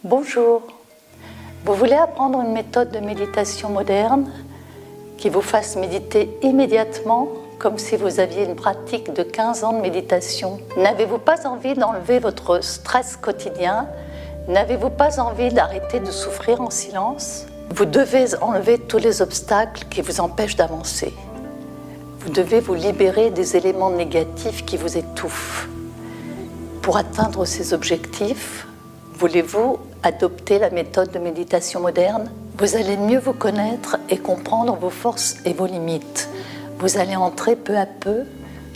Bonjour. Vous voulez apprendre une méthode de méditation moderne qui vous fasse méditer immédiatement comme si vous aviez une pratique de 15 ans de méditation? N'avez-vous pas envie d'enlever votre stress quotidien? N'avez-vous pas envie d'arrêter de souffrir en silence? Vous devez enlever tous les obstacles qui vous empêchent d'avancer. Vous devez vous libérer des éléments négatifs qui vous étouffent. Pour atteindre ces objectifs, voulez-vous adopter la méthode de méditation moderne? Vous allez mieux vous connaître et comprendre vos forces et vos limites. Vous allez entrer peu à peu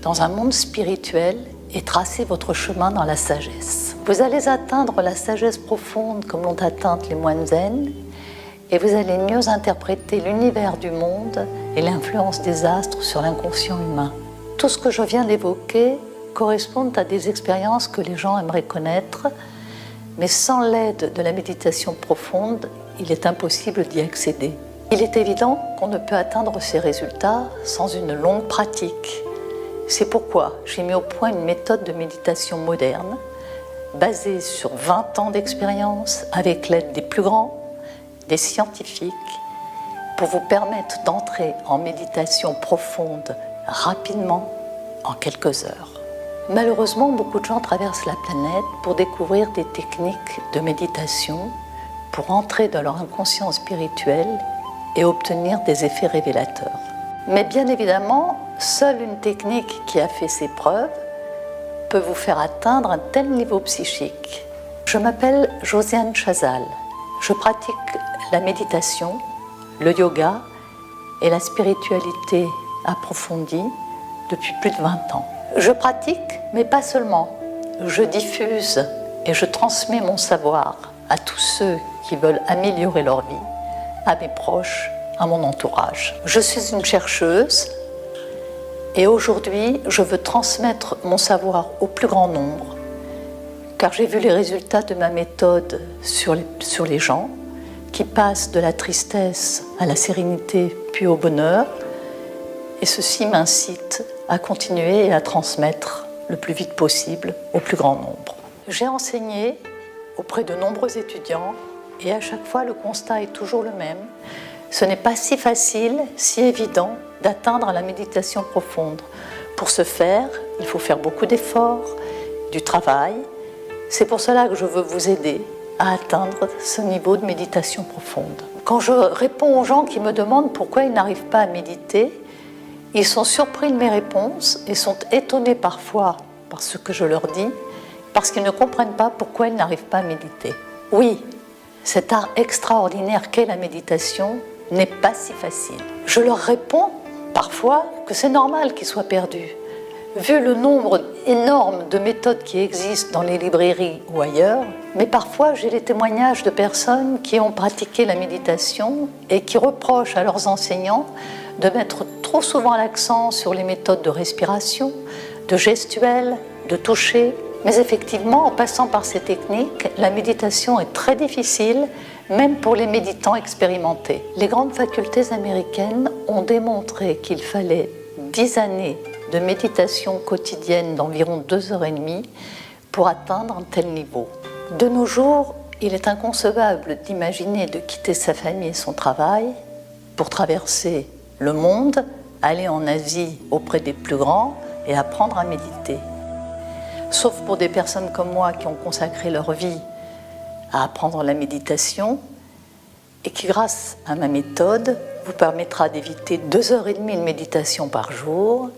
dans un monde spirituel et tracer votre chemin dans la sagesse. Vous allez atteindre la sagesse profonde comme l'ont atteinte les moines zen, et vous allez mieux interpréter l'univers du monde et l'influence des astres sur l'inconscient humain. Tout ce que je viens d'évoquer correspondent à des expériences que les gens aimeraient connaître, mais sans l'aide de la méditation profonde, il est impossible d'y accéder. Il est évident qu'on ne peut atteindre ces résultats sans une longue pratique. C'est pourquoi j'ai mis au point une méthode de méditation moderne, basée sur 20 ans d'expérience avec l'aide des plus grands, des scientifiques, pour vous permettre d'entrer en méditation profonde rapidement, en quelques heures. Malheureusement, beaucoup de gens traversent la planète pour découvrir des techniques de méditation, pour entrer dans leur inconscient spirituel et obtenir des effets révélateurs. Mais bien évidemment, seule une technique qui a fait ses preuves peut vous faire atteindre un tel niveau psychique. Je m'appelle Josiane Chazal. Je pratique la méditation, le yoga et la spiritualité approfondie depuis plus de 20 ans. Je pratique, mais pas seulement. Je diffuse et je transmets mon savoir à tous ceux qui veulent améliorer leur vie, à mes proches, à mon entourage. Je suis une chercheuse et aujourd'hui, je veux transmettre mon savoir au plus grand nombre, car j'ai vu les résultats de ma méthode sur les gens qui passent de la tristesse à la sérénité puis au bonheur, et ceci m'incite à continuer et à transmettre le plus vite possible au plus grand nombre. J'ai enseigné auprès de nombreux étudiants et à chaque fois le constat est toujours le même. Ce n'est pas si facile, si évident d'atteindre la méditation profonde. Pour ce faire, il faut faire beaucoup d'efforts, du travail. C'est pour cela que je veux vous aider à atteindre ce niveau de méditation profonde. Quand je réponds aux gens qui me demandent pourquoi ils n'arrivent pas à méditer, ils sont surpris de mes réponses et sont étonnés parfois par ce que je leur dis, parce qu'ils ne comprennent pas pourquoi ils n'arrivent pas à méditer. Oui, cet art extraordinaire qu'est la méditation n'est pas si facile. Je leur réponds parfois que c'est normal qu'ils soient perdus. Vu le nombre énorme de méthodes qui existent dans les librairies ou ailleurs, mais parfois j'ai les témoignages de personnes qui ont pratiqué la méditation et qui reprochent à leurs enseignants de mettre trop souvent l'accent sur les méthodes de respiration, de gestuelle, de toucher. Mais effectivement, en passant par ces techniques, la méditation est très difficile, même pour les méditants expérimentés. Les grandes facultés américaines ont démontré qu'il fallait 10 années de méditation quotidienne d'environ 2h30 pour atteindre un tel niveau. De nos jours, il est inconcevable d'imaginer de quitter sa famille et son travail pour traverser le monde, aller en Asie auprès des plus grands et apprendre à méditer. Sauf pour des personnes comme moi qui ont consacré leur vie à apprendre la méditation et qui, grâce à ma méthode, vous permettra d'éviter 2h30 de méditation par jour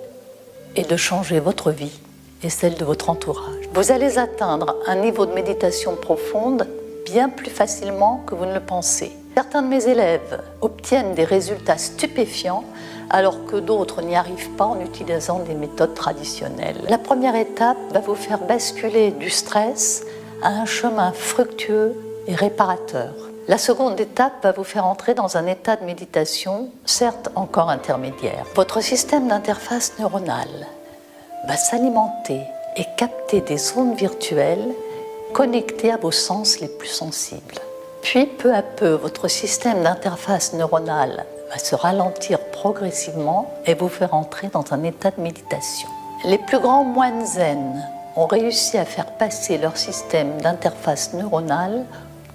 et de changer votre vie et celle de votre entourage. Vous allez atteindre un niveau de méditation profonde bien plus facilement que vous ne le pensez. Certains de mes élèves obtiennent des résultats stupéfiants alors que d'autres n'y arrivent pas en utilisant des méthodes traditionnelles. La première étape va vous faire basculer du stress à un chemin fructueux et réparateur. La seconde étape va vous faire entrer dans un état de méditation, certes encore intermédiaire. Votre système d'interface neuronale va s'alimenter et capter des ondes virtuelles connectées à vos sens les plus sensibles. Puis, peu à peu, votre système d'interface neuronale va se ralentir progressivement et vous faire entrer dans un état de méditation. Les plus grands moines zen ont réussi à faire passer leur système d'interface neuronale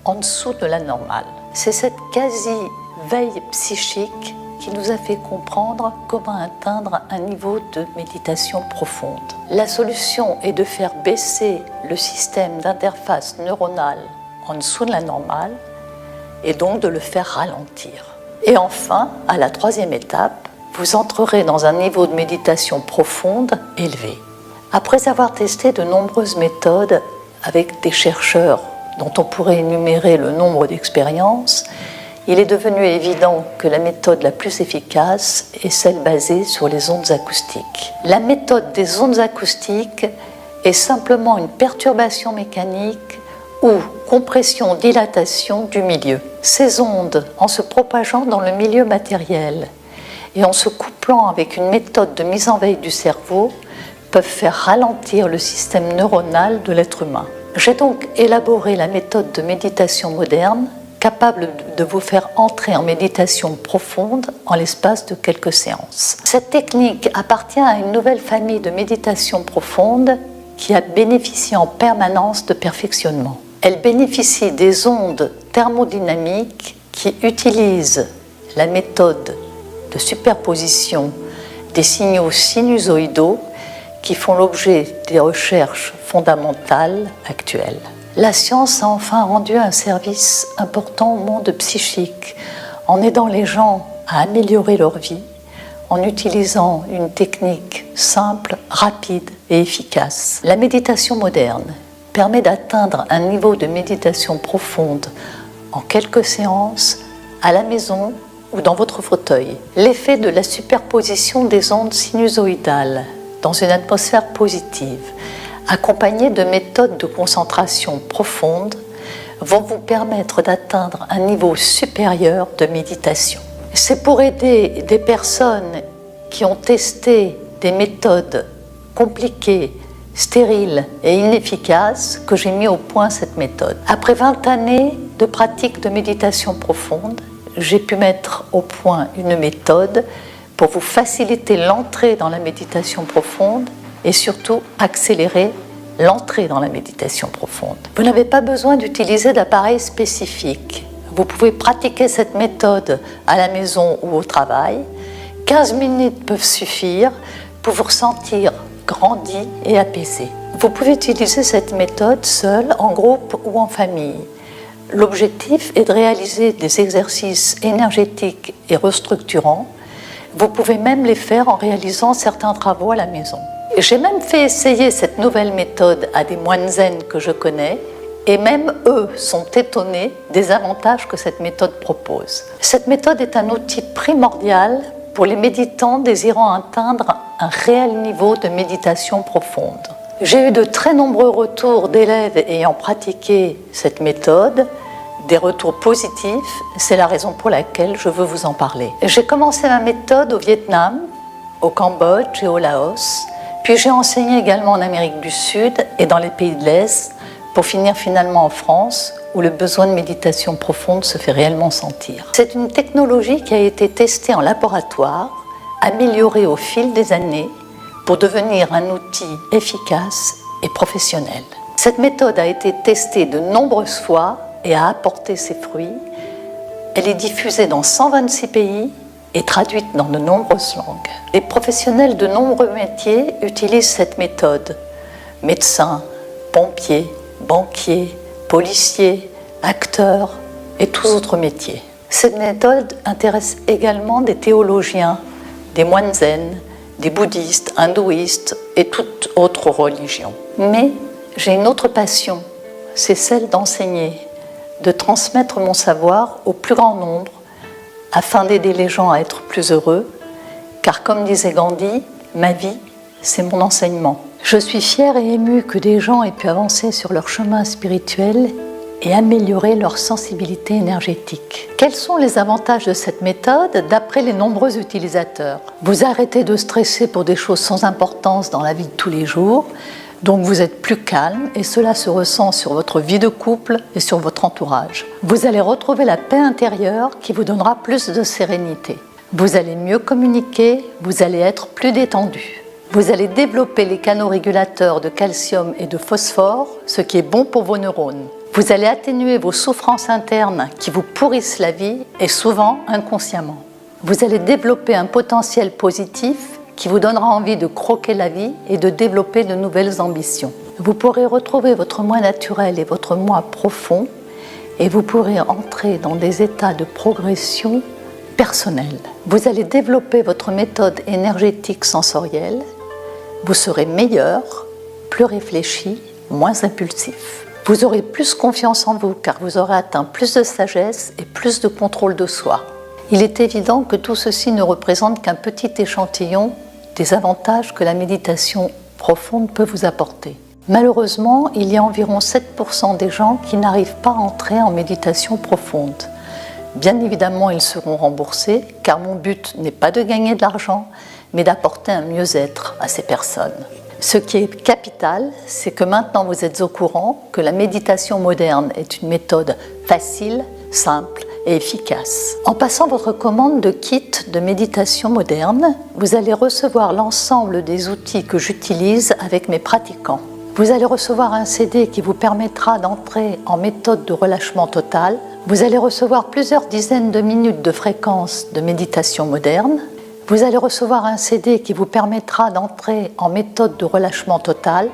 en dessous de la normale. C'est cette quasi-veille psychique qui nous a fait comprendre comment atteindre un niveau de méditation profonde. La solution est de faire baisser le système d'interface neuronale en dessous de la normale et donc de le faire ralentir. Et enfin, à la troisième étape, vous entrerez dans un niveau de méditation profonde élevé. Après avoir testé de nombreuses méthodes avec des chercheurs dont on pourrait énumérer le nombre d'expériences, il est devenu évident que la méthode la plus efficace est celle basée sur les ondes acoustiques. La méthode des ondes acoustiques est simplement une perturbation mécanique ou compression-dilatation du milieu. Ces ondes, en se propageant dans le milieu matériel et en se couplant avec une méthode de mise en veille du cerveau, peuvent faire ralentir le système neuronal de l'être humain. J'ai donc élaboré la méthode de méditation moderne, capable de vous faire entrer en méditation profonde en l'espace de quelques séances. Cette technique appartient à une nouvelle famille de méditation profonde qui a bénéficié en permanence de perfectionnement. Elle bénéficie des ondes thermodynamiques qui utilisent la méthode de superposition des signaux sinusoïdaux qui font l'objet des recherches fondamentales actuelles. La science a enfin rendu un service important au monde psychique en aidant les gens à améliorer leur vie en utilisant une technique simple, rapide et efficace. La méditation moderne permet d'atteindre un niveau de méditation profonde en quelques séances, à la maison ou dans votre fauteuil. L'effet de la superposition des ondes sinusoïdales dans une atmosphère positive, accompagné de méthodes de concentration profonde, vont vous permettre d'atteindre un niveau supérieur de méditation. C'est pour aider des personnes qui ont testé des méthodes compliquées, stériles et inefficaces que j'ai mis au point cette méthode. Après 20 années de pratique de méditation profonde, j'ai pu mettre au point une méthode pour vous faciliter l'entrée dans la méditation profonde et surtout accélérer l'entrée dans la méditation profonde. Vous n'avez pas besoin d'utiliser d'appareils spécifiques. Vous pouvez pratiquer cette méthode à la maison ou au travail. 15 minutes peuvent suffire pour vous ressentir grandi et apaisé. Vous pouvez utiliser cette méthode seul, en groupe ou en famille. L'objectif est de réaliser des exercices énergétiques et restructurants. Vous pouvez même les faire en réalisant certains travaux à la maison. J'ai même fait essayer cette nouvelle méthode à des moines zen que je connais et même eux sont étonnés des avantages que cette méthode propose. Cette méthode est un outil primordial pour les méditants désirant atteindre un réel niveau de méditation profonde. J'ai eu de très nombreux retours d'élèves ayant pratiqué cette méthode, des retours positifs, c'est la raison pour laquelle je veux vous en parler. J'ai commencé ma méthode au Vietnam, au Cambodge et au Laos, puis j'ai enseigné également en Amérique du Sud et dans les pays de l'Est, pour finir finalement en France, où le besoin de méditation profonde se fait réellement sentir. C'est une technologie qui a été testée en laboratoire, améliorée au fil des années, pour devenir un outil efficace et professionnel. Cette méthode a été testée de nombreuses fois et a apporté ses fruits. Elle est diffusée dans 126 pays et traduite dans de nombreuses langues. Les professionnels de nombreux métiers utilisent cette méthode. Médecins, pompiers, banquiers, policiers, acteurs et tous autres métiers. Cette méthode intéresse également des théologiens, des moines zen, des bouddhistes, hindouistes et toute autre religion. Mais j'ai une autre passion, c'est celle d'enseigner, de transmettre mon savoir au plus grand nombre afin d'aider les gens à être plus heureux, car comme disait Gandhi, ma vie, c'est mon enseignement. Je suis fière et émue que des gens aient pu avancer sur leur chemin spirituel et améliorer leur sensibilité énergétique. Quels sont les avantages de cette méthode d'après les nombreux utilisateurs ? Vous arrêtez de stresser pour des choses sans importance dans la vie de tous les jours, donc vous êtes plus calme et cela se ressent sur votre vie de couple et sur votre entourage. Vous allez retrouver la paix intérieure qui vous donnera plus de sérénité. Vous allez mieux communiquer, vous allez être plus détendu. Vous allez développer les canaux régulateurs de calcium et de phosphore, ce qui est bon pour vos neurones. Vous allez atténuer vos souffrances internes qui vous pourrissent la vie et souvent inconsciemment. Vous allez développer un potentiel positif qui vous donnera envie de croquer la vie et de développer de nouvelles ambitions. Vous pourrez retrouver votre moi naturel et votre moi profond et vous pourrez entrer dans des états de progression personnelle. Vous allez développer votre méthode énergétique sensorielle. Vous serez meilleur, plus réfléchi, moins impulsif. Vous aurez plus confiance en vous car vous aurez atteint plus de sagesse et plus de contrôle de soi. Il est évident que tout ceci ne représente qu'un petit échantillon des avantages que la méditation profonde peut vous apporter. Malheureusement, il y a environ 7% des gens qui n'arrivent pas à entrer en méditation profonde. Bien évidemment, ils seront remboursés, car mon but n'est pas de gagner de l'argent, mais d'apporter un mieux-être à ces personnes. Ce qui est capital, c'est que maintenant vous êtes au courant que la méditation moderne est une méthode facile, simple et efficace. En passant votre commande de kit de méditation moderne, vous allez recevoir l'ensemble des outils que j'utilise avec mes pratiquants. Vous allez recevoir un CD qui vous permettra d'entrer en méthode de relâchement total. Vous allez recevoir plusieurs dizaines de minutes de fréquences de méditation moderne. Vous allez recevoir un CD qui vous permettra d'entrer en méthode de relâchement total.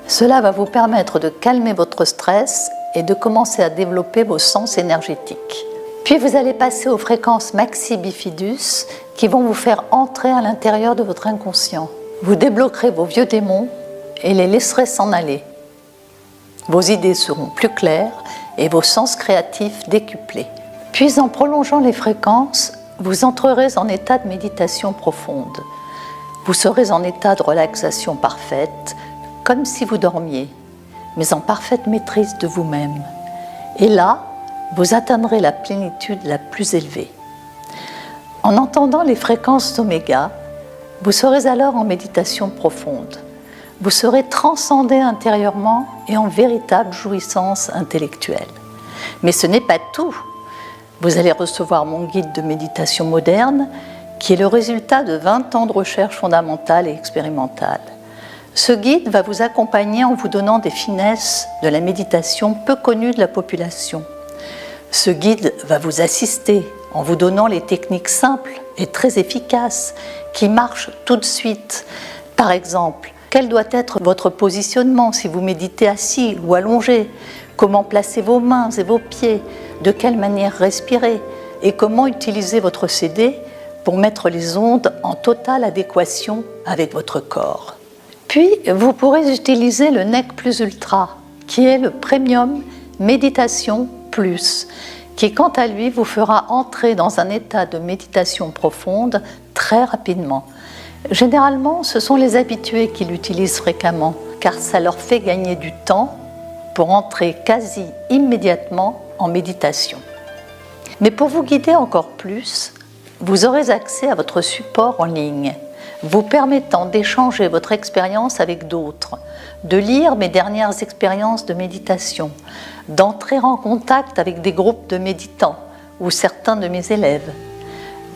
Cela va vous permettre de calmer votre stress et de commencer à développer vos sens énergétiques. Puis vous allez passer aux fréquences Maxi Bifidus qui vont vous faire entrer à l'intérieur de votre inconscient. Vous débloquerez vos vieux démons et les laisserez s'en aller. Vos idées seront plus claires et vos sens créatifs décuplés. Puis en prolongeant les fréquences, vous entrerez en état de méditation profonde. Vous serez en état de relaxation parfaite, comme si vous dormiez, mais en parfaite maîtrise de vous-même. Et là, vous atteindrez la plénitude la plus élevée. En entendant les fréquences d'oméga, vous serez alors en méditation profonde. Vous serez transcendé intérieurement et en véritable jouissance intellectuelle. Mais ce n'est pas tout. Vous allez recevoir mon guide de méditation moderne, qui est le résultat de 20 ans de recherche fondamentale et expérimentale. Ce guide va vous accompagner en vous donnant des finesses de la méditation peu connues de la population. Ce guide va vous assister en vous donnant les techniques simples et très efficaces qui marchent tout de suite. Par exemple, quel doit être votre positionnement si vous méditez assis ou allongé? Comment placer vos mains et vos pieds? De quelle manière respirer? Et comment utiliser votre CD pour mettre les ondes en totale adéquation avec votre corps? Puis, vous pourrez utiliser le NEC Plus Ultra, qui est le Premium Méditation Plus, qui quant à lui vous fera entrer dans un état de méditation profonde très rapidement. Généralement, ce sont les habitués qui l'utilisent fréquemment, car ça leur fait gagner du temps pour entrer quasi immédiatement en méditation. Mais pour vous guider encore plus, vous aurez accès à votre support en ligne, vous permettant d'échanger votre expérience avec d'autres, de lire mes dernières expériences de méditation, d'entrer en contact avec des groupes de méditants ou certains de mes élèves.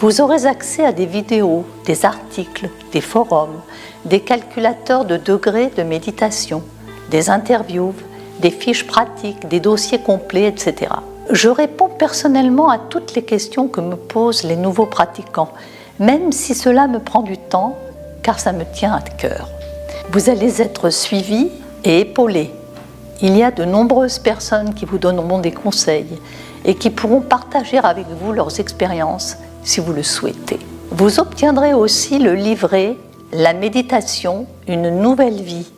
Vous aurez accès à des vidéos, des articles, des forums, des calculateurs de degrés de méditation, des interviews, des fiches pratiques, des dossiers complets, etc. Je réponds personnellement à toutes les questions que me posent les nouveaux pratiquants, même si cela me prend du temps, car ça me tient à cœur. Vous allez être suivis et épaulés. Il y a de nombreuses personnes qui vous donneront des conseils et qui pourront partager avec vous leurs expériences si vous le souhaitez. Vous obtiendrez aussi le livret « La méditation, une nouvelle vie »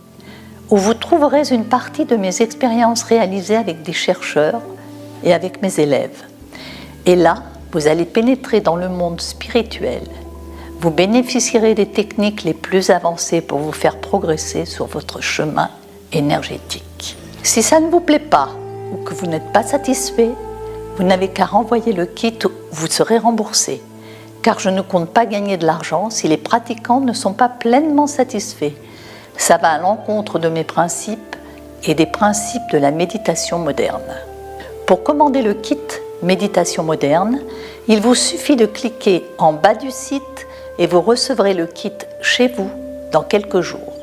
où vous trouverez une partie de mes expériences réalisées avec des chercheurs et avec mes élèves. Et là, vous allez pénétrer dans le monde spirituel. Vous bénéficierez des techniques les plus avancées pour vous faire progresser sur votre chemin énergétique. Si ça ne vous plaît pas ou que vous n'êtes pas satisfait, vous n'avez qu'à renvoyer le kit, vous serez remboursé. Car je ne compte pas gagner de l'argent si les pratiquants ne sont pas pleinement satisfaits. Ça va à l'encontre de mes principes et des principes de la méditation moderne. Pour commander le kit Méditation moderne, il vous suffit de cliquer en bas du site et vous recevrez le kit chez vous dans quelques jours.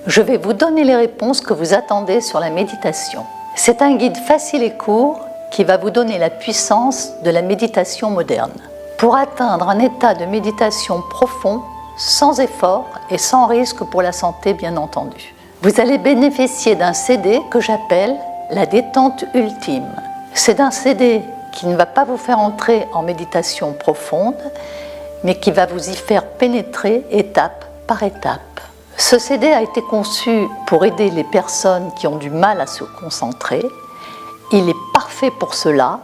Je vais vous donner les réponses que vous attendez sur la méditation. C'est un guide facile et court qui va vous donner la puissance de la méditation moderne pour atteindre un état de méditation profond, sans effort et sans risque pour la santé, bien entendu. Vous allez bénéficier d'un CD que j'appelle la détente ultime. C'est un CD qui ne va pas vous faire entrer en méditation profonde, mais qui va vous y faire pénétrer étape par étape. Ce CD a été conçu pour aider les personnes qui ont du mal à se concentrer. Il est parfait pour cela.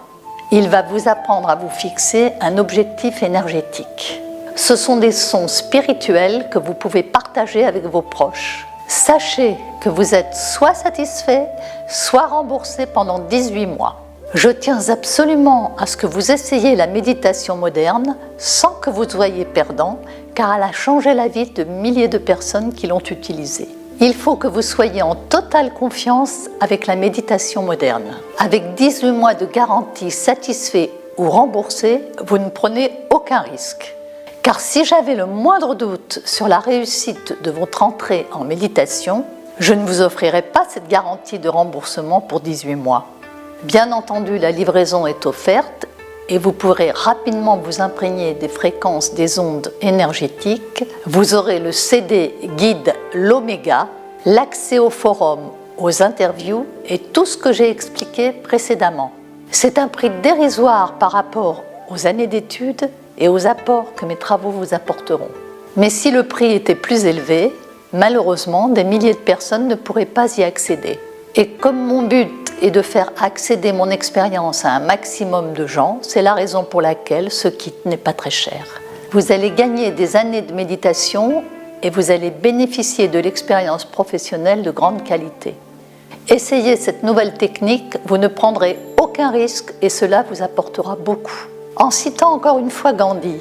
Il va vous apprendre à vous fixer un objectif énergétique. Ce sont des sons spirituels que vous pouvez partager avec vos proches. Sachez que vous êtes soit satisfait, soit remboursé pendant 18 mois. Je tiens absolument à ce que vous essayiez la méditation moderne sans que vous soyez perdant, car elle a changé la vie de milliers de personnes qui l'ont utilisée. Il faut que vous soyez en totale confiance avec la méditation moderne. Avec 18 mois de garantie satisfait ou remboursé, vous ne prenez aucun risque. Car si j'avais le moindre doute sur la réussite de votre entrée en méditation, je ne vous offrirais pas cette garantie de remboursement pour 18 mois. Bien entendu, la livraison est offerte et vous pourrez rapidement vous imprégner des fréquences des ondes énergétiques. Vous aurez le CD guide l'Oméga, l'accès au forum, aux interviews et tout ce que j'ai expliqué précédemment. C'est un prix dérisoire par rapport aux années d'études et aux apports que mes travaux vous apporteront. Mais si le prix était plus élevé, malheureusement, des milliers de personnes ne pourraient pas y accéder. Et comme mon but est de faire accéder mon expérience à un maximum de gens, c'est la raison pour laquelle ce kit n'est pas très cher. Vous allez gagner des années de méditation et vous allez bénéficier de l'expérience professionnelle de grande qualité. Essayez cette nouvelle technique, vous ne prendrez aucun risque et cela vous apportera beaucoup. En citant encore une fois Gandhi,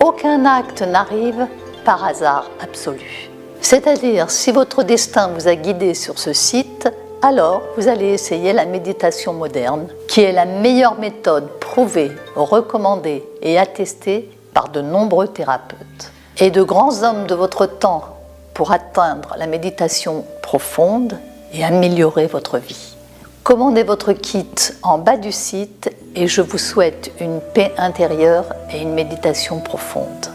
aucun acte n'arrive par hasard absolu. C'est-à-dire, si votre destin vous a guidé sur ce site, alors vous allez essayer la méditation moderne, qui est la meilleure méthode prouvée, recommandée et attestée par de nombreux thérapeutes. Et de grands hommes de votre temps pour atteindre la méditation profonde et améliorer votre vie. Commandez votre kit en bas du site et je vous souhaite une paix intérieure et une méditation profonde.